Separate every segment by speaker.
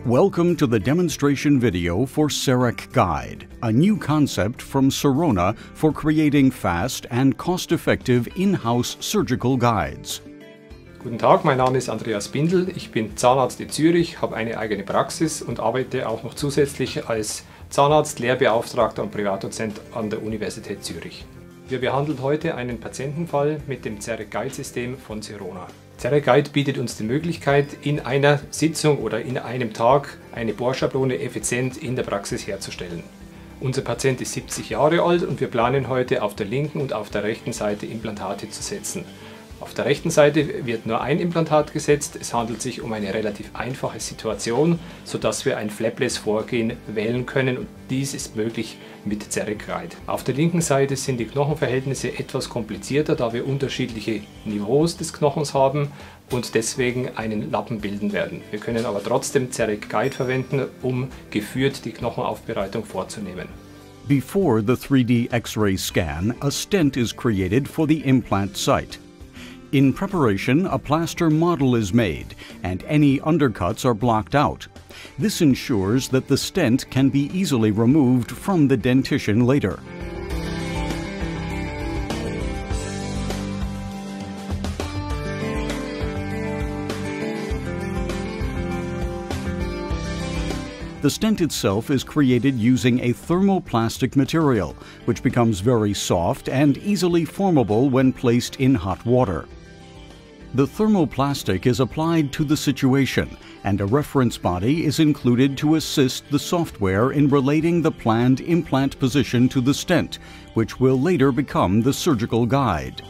Speaker 1: Welcome to the demonstration video for CEREC Guide, a new concept from Sirona for creating fast and cost-effective in-house surgical guides.
Speaker 2: Guten Tag, mein Name ist Andreas Bindel, ich bin Zahnarzt in Zürich, habe eine eigene Praxis und arbeite auch noch zusätzlich als Zahnarzt, Lehrbeauftragter und Privatdozent an der Universität Zürich. Wir behandeln heute einen Patientenfall mit dem CEREC Guide-System von Sirona. CEREC Guide bietet uns die Möglichkeit, in einer Sitzung oder in einem Tag eine Bohrschablone effizient in der Praxis herzustellen. Unser Patient ist 70 Jahre alt und wir planen heute auf der linken und auf der rechten Seite Implantate zu setzen. Auf der rechten Seite wird nur ein Implantat gesetzt. Es handelt sich um eine relativ einfache Situation, sodass wir ein Flapless-Vorgehen wählen können und dies ist möglich mit CEREC Guide. Auf der linken Seite sind die Knochenverhältnisse etwas komplizierter, da wir unterschiedliche Niveaus des Knochens haben und deswegen einen Lappen bilden werden. Wir können aber trotzdem CEREC Guide verwenden, um geführt die Knochenaufbereitung vorzunehmen.
Speaker 1: Before the 3D X-ray scan, a stent is created for the implant site. In preparation, a plaster model is made, and any undercuts are blocked out. This ensures that the stent can be easily removed from the dentition later. The stent itself is created using a thermoplastic material, which becomes very soft and easily formable when placed in hot water. The thermoplastic is applied to the situation, and a reference body is included to assist the software in relating the planned implant position to the stent, which will later become the surgical guide.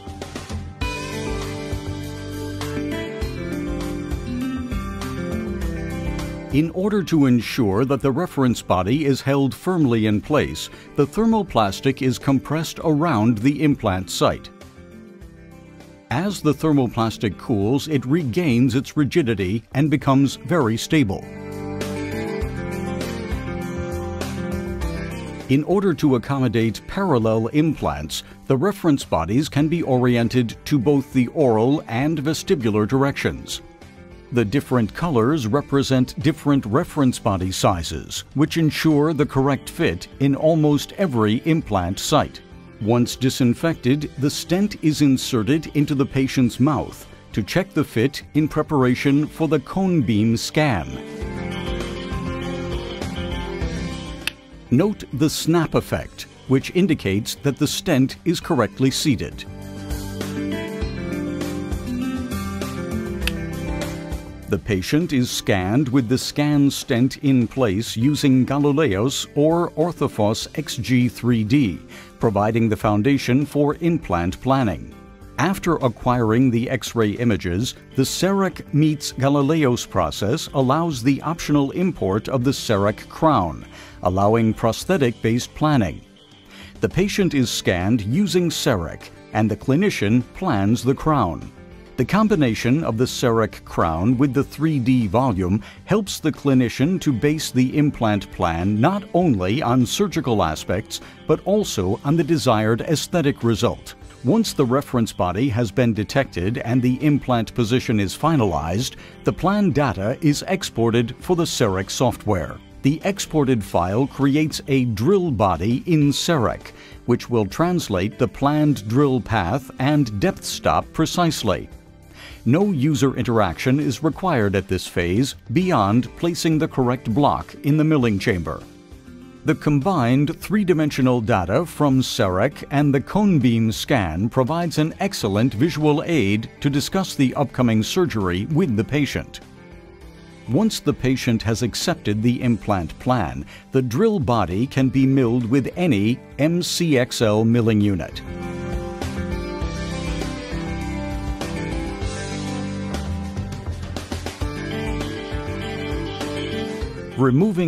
Speaker 1: In order to ensure that the reference body is held firmly in place, the thermoplastic is compressed around the implant site. As the thermoplastic cools, it regains its rigidity and becomes very stable. In order to accommodate parallel implants, the reference bodies can be oriented to both the oral and vestibular directions. The different colors represent different reference body sizes, which ensure the correct fit in almost every implant site. Once disinfected, the stent is inserted into the patient's mouth to check the fit in preparation for the cone beam scan. Note the snap effect, which indicates that the stent is correctly seated. The patient is scanned with the scan stent in place using Galileo's or Orthofos XG3D, providing the foundation for implant planning. After acquiring the X-ray images, the CEREC meets Galileo's process allows the optional import of the CEREC crown, allowing prosthetic-based planning. The patient is scanned using CEREC, and the clinician plans the crown. The combination of the CEREC crown with the 3D volume helps the clinician to base the implant plan not only on surgical aspects, but also on the desired aesthetic result. Once the reference body has been detected and the implant position is finalized, the plan data is exported for the CEREC software. The exported file creates a drill body in CEREC, which will translate the planned drill path and depth stop precisely. No user interaction is required at this phase beyond placing the correct block in the milling chamber. The combined three-dimensional data from CEREC and the cone beam scan provides an excellent visual aid to discuss the upcoming surgery with the patient. Once the patient has accepted the implant plan, the drill body can be milled with any MCXL milling unit. Removing